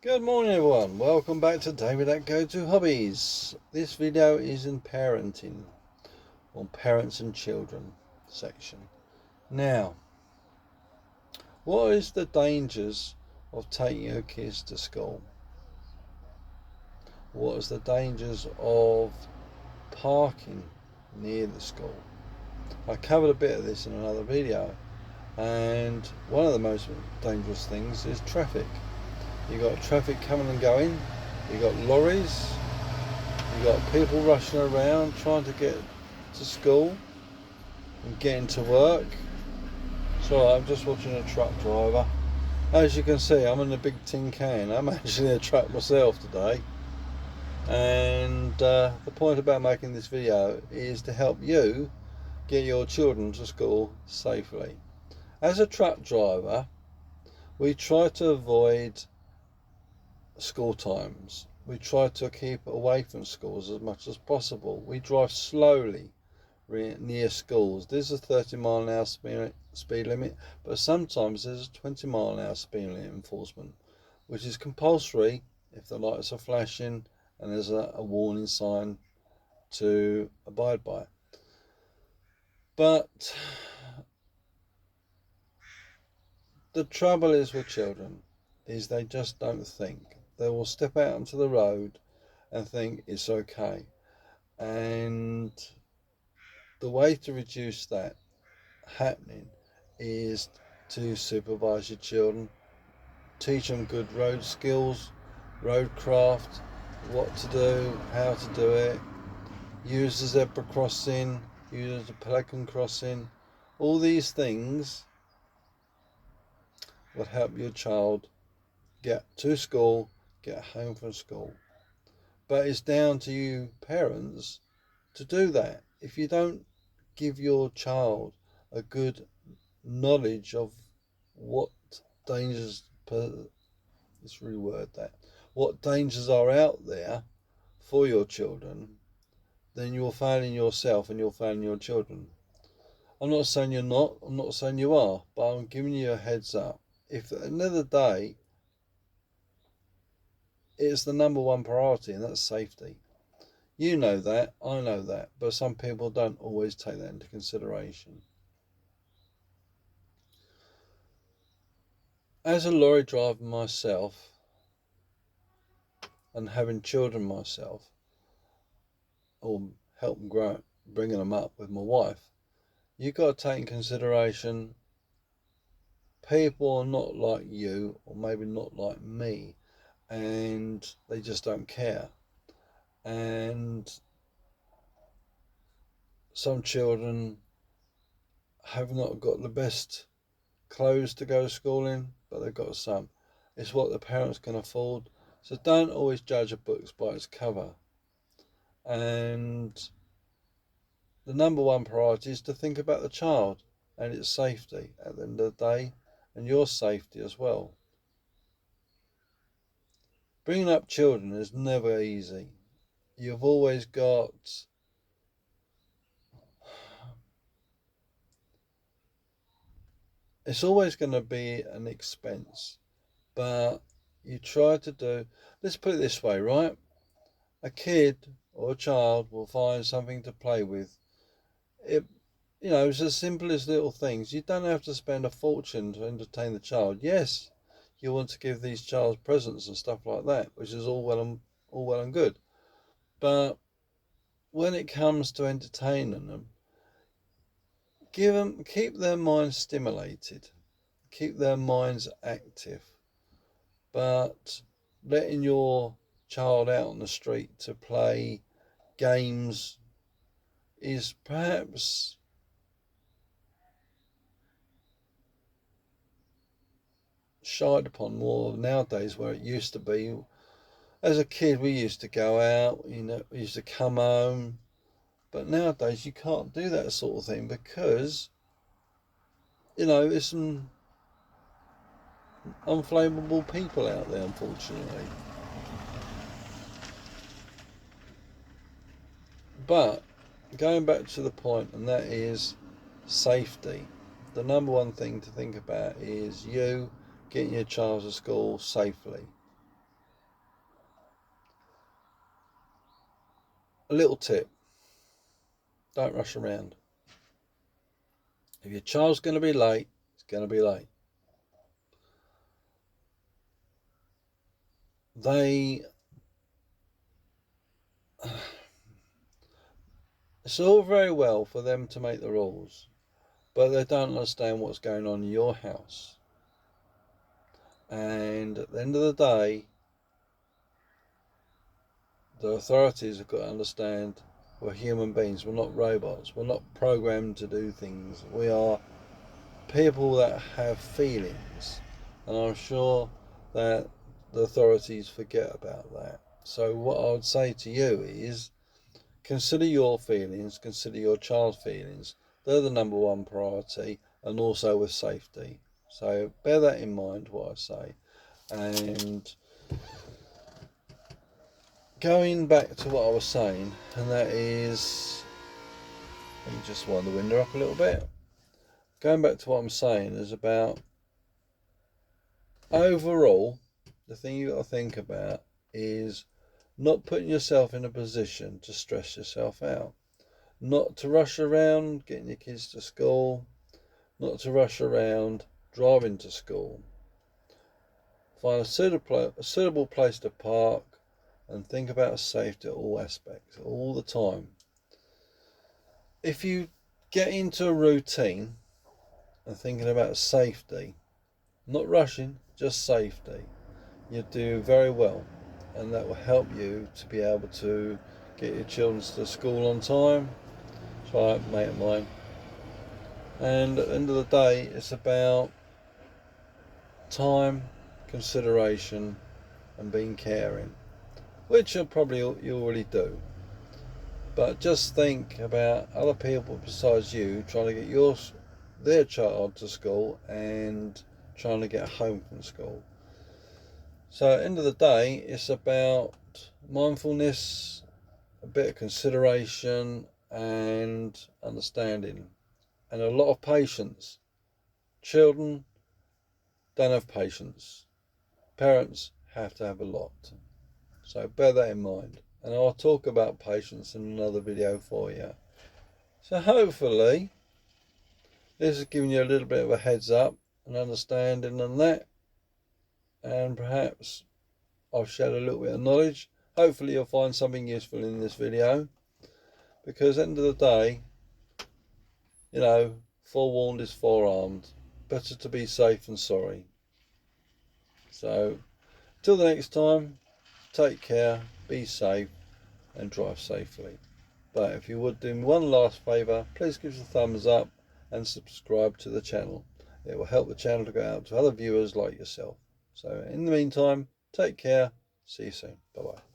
Good morning everyone, welcome back to David at Go To Hobbies. This video is in parenting, or parents and children section. Now, what is the dangers of taking your kids to school? What is the dangers of parking near the school? I covered a bit of this in another video, and one of the most dangerous things is traffic. You've got traffic coming and going, you've got lorries, you've got people rushing around trying to get to school and getting to work. So I'm just watching a truck driver. As you can see, I'm in a big tin can. I'm actually in a truck myself today. And the point about making this video is to help you get your children to school safely. As a truck driver, we try to avoid school times. We try to keep away from schools as much as possible. We drive slowly near schools. There's a 30-mile-an-hour speed limit, but sometimes there's a 20-mile-an-hour speed limit enforcement, which is compulsory if the lights are flashing and there's a warning sign to abide by. But the trouble is with children is they just don't think. They will step out onto the road and think it's okay. And the way to reduce that happening is to supervise your children, teach them good road skills, road craft, what to do, how to do it, use the zebra crossing, use the pelican crossing. All these things will help your child get to school, get home from school. But it's down to you parents to do that. If you don't give your child a good knowledge of what dangers, let's reword that, what dangers are out there for your children, then you're failing yourself and you're failing your children. I'm not saying you're not, I'm not saying you are, but I'm giving you a heads up. If at the end of the day, it's the number one priority, and that's safety. You know that, I know that, but some people don't always take that into consideration. As a lorry driver myself, and having children myself, or help them grow, bringing them up with my wife, you've got to take in consideration people are not like you, or maybe not like me, and they just don't care. And some children have not got the best clothes to go to school in, but they've got some. It's what the parents can afford. So don't always judge a book by its cover. And the number one priority is to think about the child and its safety at the end of the day, and your safety as well. Bringing up children is never easy. You've always got it's always going to be an expense, but you try to do, let's put it this way, right? A kid or a child will find something to play with. It's as simple as little things. You don't have to spend a fortune to entertain the child. Yes, you want to give these childs presents and stuff like that, which is all well and good. But when it comes to entertaining them, keep their minds stimulated, keep their minds active. But letting your child out on the street to play games is perhaps shied upon more nowadays, where it used to be. As a kid, we used to go out, we used to come home, but nowadays you can't do that sort of thing because, there's some unflammable people out there, unfortunately. But going back to the point, and that is safety. The number one thing to think about is you getting your child to school safely. a little tip: don't rush around. If your child's going to be late, it's going to be late. It's all very well for them to make the rules, but they don't understand what's going on in your house. And at the end of the day, the authorities have got to understand we're human beings, we're not robots, we're not programmed to do things. We are people that have feelings, and I'm sure that the authorities forget about that. So what I would say to you is, consider your feelings, consider your child's feelings. They're the number one priority, and also with safety. So bear that in mind, what I say. And going back to what I was saying, and that is, let me just wind the window up a little bit. Going back to what I'm saying is about, overall, the thing you got to think about is not putting yourself in a position to stress yourself out. Not to rush around getting your kids to school, not to rush around driving to school. Find a suitable place to park and think about safety at all aspects, all the time. If you get into a routine and thinking about safety, not rushing, just safety, you do very well, and that will help you to be able to get your children to school on time. Try it, mate of mine. And at the end of the day, it's about time, consideration, and being caring, which you already do. But just think about other people besides you trying to get their child to school and trying to get home from school. So at the end of the day, it's about mindfulness, a bit of consideration and understanding, and a lot of patience. Children don't have patience. Parents have to have a lot. So bear that in mind. And I'll talk about patience in another video for you. So hopefully this has given you a little bit of a heads up and understanding on that. And perhaps I've shared a little bit of knowledge. Hopefully you'll find something useful in this video. Because at the end of the day, forewarned is forearmed. Better to be safe than sorry. So till the next time, take care, be safe and drive safely. But if you would do me one last favour, please give us a thumbs up and subscribe to the channel. It will help the channel to go out to other viewers like yourself. So in the meantime, take care. See you soon. Bye bye.